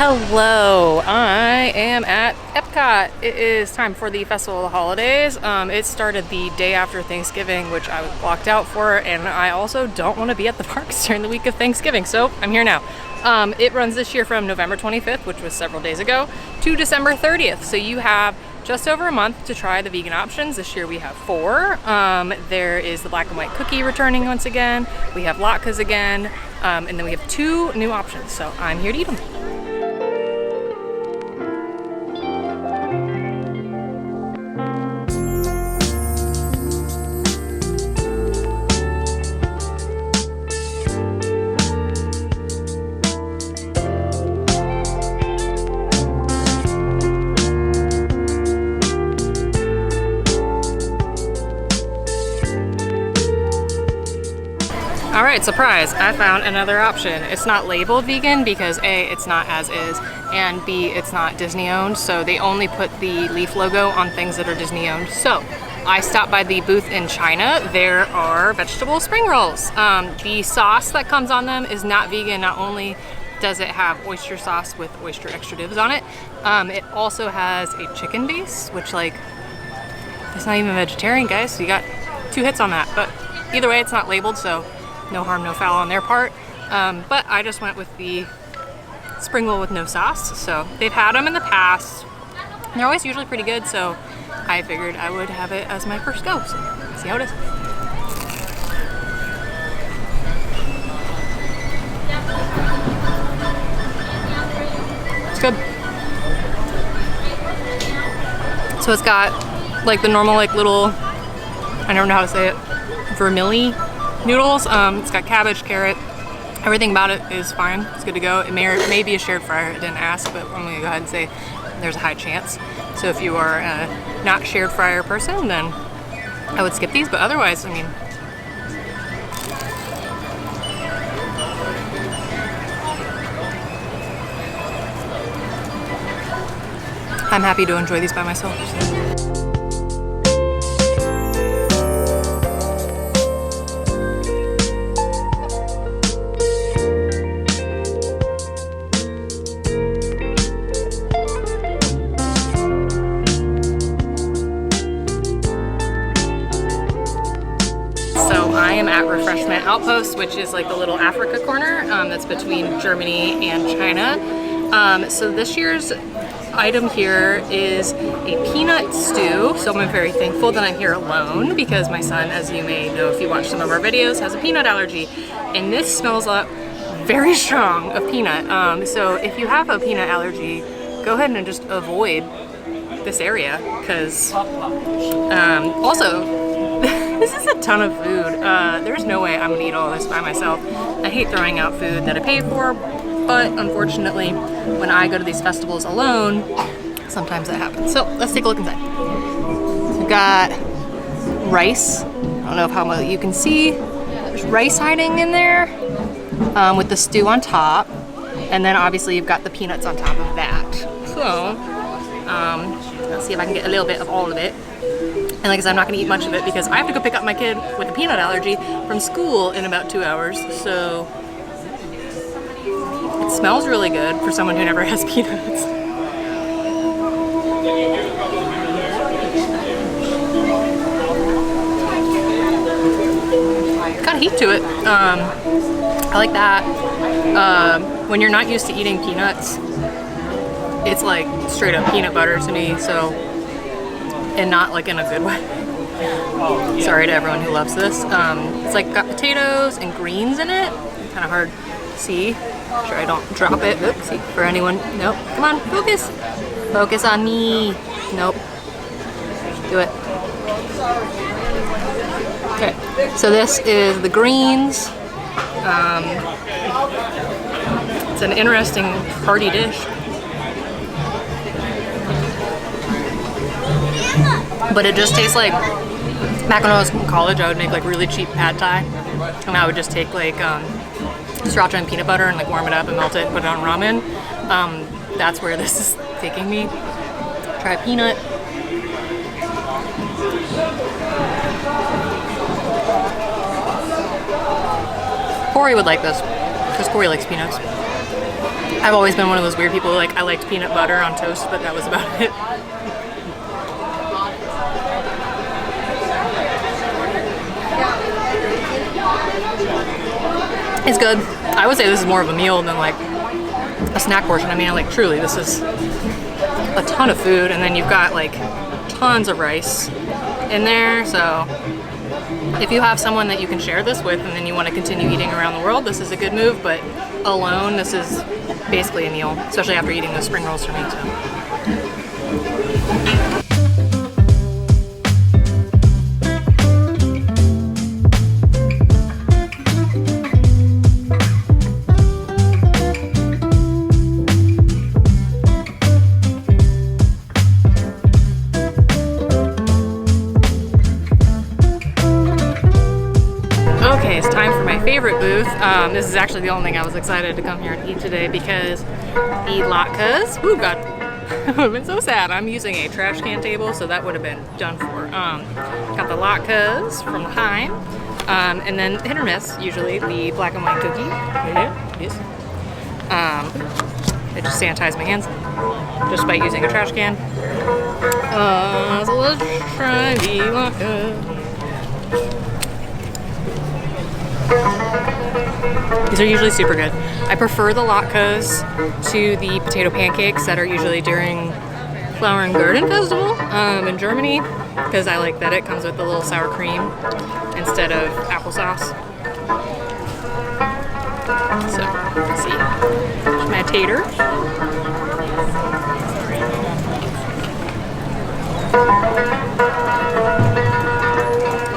Hello, I am at Epcot. It is time for the Festival of the Holidays. It started the day after Thanksgiving, which I was blocked out for, and I also don't want to be at the parks during the week of Thanksgiving, so I'm here now. It runs this year from November 25th, which was several days ago, to December 30th, so you have just over a month to try the vegan options. This year we have 4. There is the black and white cookie returning once again. We have Latkes again, and then we have 2 new options, so I'm here to eat them. All right, surprise, I found another option. It's not labeled vegan because A, it's not as is, and B, it's not Disney owned, so they only put the leaf logo on things that are Disney owned. So I stopped by the booth in China. There are vegetable spring rolls. The sauce that comes on them is not vegan. Not only does it have oyster sauce with oyster extra dibs on it, it also has a chicken base, which it's not even vegetarian, guys, so you got 2 hits on that. But either way, it's not labeled, so no harm, no foul on their part. But I just went with the spring roll with no sauce. So they've had them in the past. They're always usually pretty good, so I figured I would have it as my first go. So see how it is. It's good. So it's got like the normal little, I don't know how to say it, vermilion noodles. It's got cabbage, carrot, everything about it is fine. It's good to go. It may be a shared fryer. I didn't ask, but I'm gonna go ahead and say there's a high chance. So if you are a not shared fryer person, then I would skip these, but otherwise, I mean, I'm happy to enjoy these by myself. I am at Refreshment Outpost, which is like the little Africa corner that's between Germany and China. So this year's item here is a peanut stew. So I'm very thankful that I'm here alone because my son, as you may know if you watch some of our videos, has a peanut allergy. And this smells very strong of peanut. So if you have a peanut allergy, go ahead and just avoid this area because also, this is a ton of food. There's no way I'm gonna eat all this by myself. I hate throwing out food that I pay for, but unfortunately, when I go to these festivals alone, sometimes that happens. So let's take a look inside. We've got rice. I don't know how well you can see. There's rice hiding in there with the stew on top. And then obviously you've got the peanuts on top of that. So, let's see if I can get a little bit of all of it. And like I said, I'm not gonna eat much of it because I have to go pick up my kid with a peanut allergy from school in about 2 hours. So it smells really good for someone who never has peanuts. Got a heat to it. I like that. When you're not used to eating peanuts, it's like straight up peanut butter to me. So. And not like in a good way. Sorry to everyone who loves this. It's like got potatoes and greens in it. Kind of hard to see. Make sure I don't drop it. Oopsie. For anyone. Nope. Come on, focus. Focus on me. Nope. Do it. Okay. So this is the greens. It's an interesting hearty dish. But it just tastes like, back when I was in college, I would make like really cheap pad thai. And I would just take like sriracha and peanut butter and like warm it up and melt it and put it on ramen. That's where this is taking me. Try a peanut. Corey would like this, because Corey likes peanuts. I've always been one of those weird people, like I liked peanut butter on toast, but that was about it. It's good. I would say this is more of a meal than like a snack portion. I mean, like truly, this is a ton of food, and then you've got like tons of rice in there. So if you have someone that you can share this with and then you want to continue eating around the world, this is a good move, but alone, this is basically a meal, especially after eating those spring rolls for me, so. It's time for my favorite booth. This is actually the only thing I was excited to come here and eat today because the latkes, oh god, it would have been so sad. I'm using a trash can table, so that would have been done for. Got the latkes from Latkes, and then hit or miss, usually the black and white cookie. Yes. I just sanitize my hands just by using a trash can. So let's try the latkes. These are usually super good. I prefer the latkes to the potato pancakes that are usually during Flower and Garden Festival in Germany, because I like that it comes with a little sour cream instead of applesauce. So, let's see. There's my taters.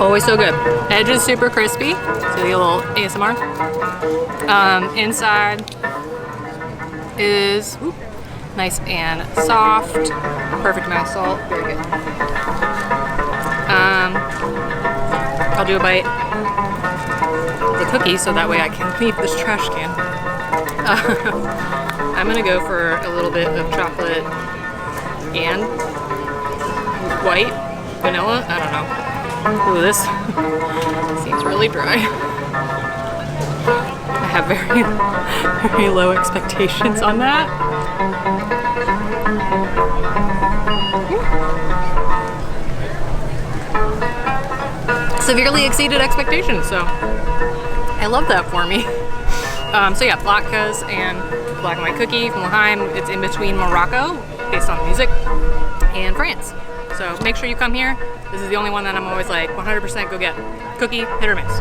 Always so good. Edge is super crispy, so you get a little ASMR. Inside is nice and soft. Perfect amount of salt. Very good. I'll do a bite of the cookie so that way I can leave this trash can. I'm gonna go for a little bit of chocolate and white vanilla. I don't know. Ooh, this seems really dry. I have very, very low expectations on that. Severely exceeded expectations, so I love that for me. So yeah, latkes and black and white cookie from Latkes. It's in between Morocco, based on music, and France. So make sure you come here. This is the only one that I'm always like 100% go get. Cookie, hit or miss.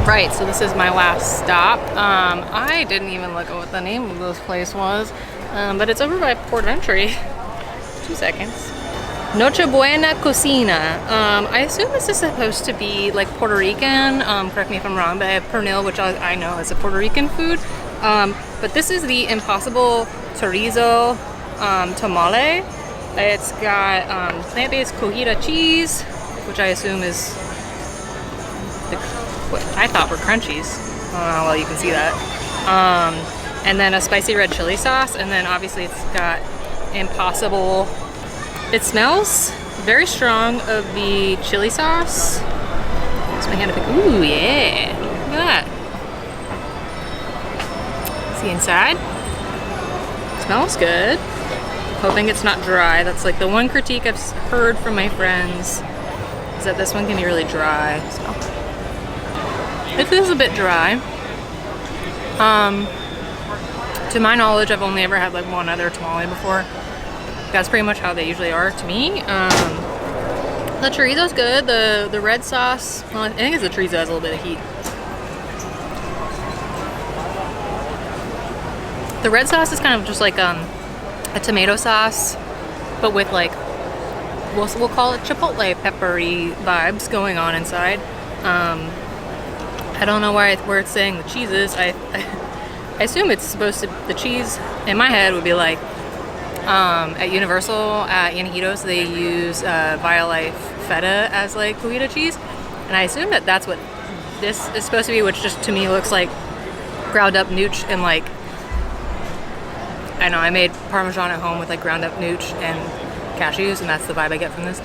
Right, so this is my last stop. I didn't even look at what the name of this place was, but it's over by Port of Entry. 2 seconds. Nochebuena Cocina. I assume this is supposed to be like Puerto Rican. Correct me if I'm wrong, but I have pernil, which I know is a Puerto Rican food. But this is the Impossible Chorizo Tamale. It's got plant-based cojita cheese, which I assume is what I thought were crunchies. Well, you can see that. And then a spicy red chili sauce, and then obviously it's got Impossible. It smells very strong of the chili sauce. Use my hand to pick. Ooh, yeah. Look at that. See inside? Smells good. Hoping it's not dry. That's like the one critique I've heard from my friends, is that this one can be really dry. So it feels a bit dry. To my knowledge, I've only ever had like one other tamale before. That's pretty much how they usually are to me. The chorizo's good. The red sauce, well, I think it's the chorizo has a little bit of heat. The red sauce is kind of just like a tomato sauce, but with like, we'll call it chipotle peppery vibes going on inside. I don't know where it's saying the cheese is. I assume it's supposed to, the cheese in my head would be like, at Universal, at Antojitos, they use Violife feta as like Gouda cheese, and I assume that that's what this is supposed to be, which just to me looks like ground up nooch and like, I know I made Parmesan at home with like ground up nooch and cashews, and that's the vibe I get from this.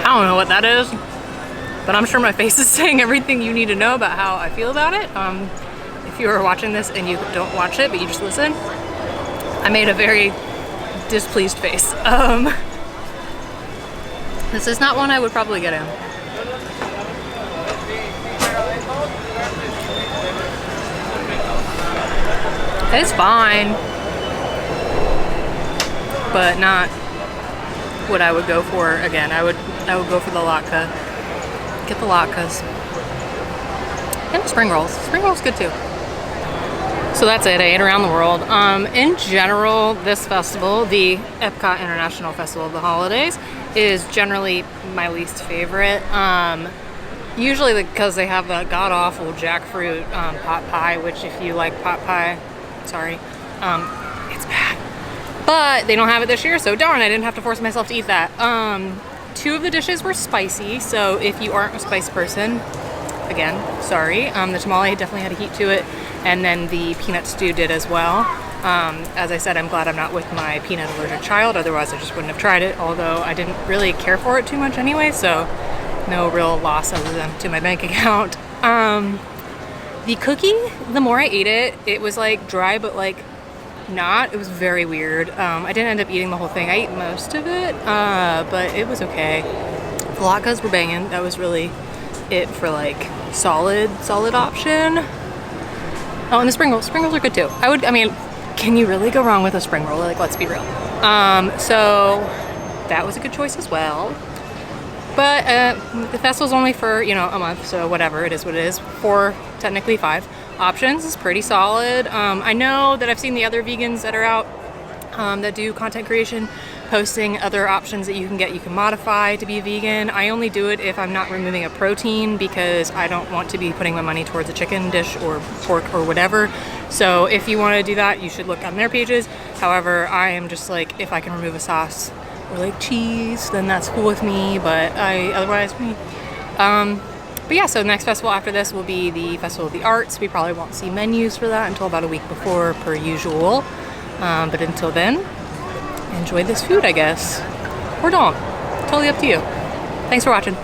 I don't know what that is, but I'm sure my face is saying everything you need to know about how I feel about it. If you are watching this and you don't watch it, but you just listen, I made a very displeased face. This is not one I would probably get in. It's fine, but not what I would go for again. I would go for the latke. Get the latkes. And the spring rolls. Spring rolls good too. So that's it. I ate around the world. In general, this festival, the Epcot International Festival of the Holidays, is generally my least favorite. Usually because they have a god-awful jackfruit pot pie, which if you like pot pie, sorry, it's bad. But they don't have it this year, so darn, I didn't have to force myself to eat that. 2 of the dishes were spicy, so if you aren't a spice person, again, sorry. The tamale definitely had a heat to it, and then the peanut stew did as well. As I said, I'm glad I'm not with my peanut allergic child, otherwise I just wouldn't have tried it, although I didn't really care for it too much anyway, so no real loss other than to my bank account. The cookie, the more I ate it, it was like dry, but like not. It was very weird. I didn't end up eating the whole thing. I ate most of it, but it was okay. The latkes were banging. That was really it for like solid option. Oh, and the spring rolls. Spring rolls are good too. I mean, can you really go wrong with a spring roll? Like, let's be real. So that was a good choice as well. But the festival's only for, you know, a month, so whatever, it is what it is. 4, technically 5 options is pretty solid. I know that I've seen the other vegans that are out that do content creation posting other options that you can modify to be vegan. I only do it if I'm not removing a protein because I don't want to be putting my money towards a chicken dish or pork or whatever. So if you want to do that, you should look on their pages. However, I am just like, if I can remove a sauce or like cheese, then that's cool with me, but otherwise me. But yeah, so the next festival after this will be the Festival of the Arts. We probably won't see menus for that until about a week before per usual. But until then, enjoy this food, I guess. Or don't. Totally up to you. Thanks for watching.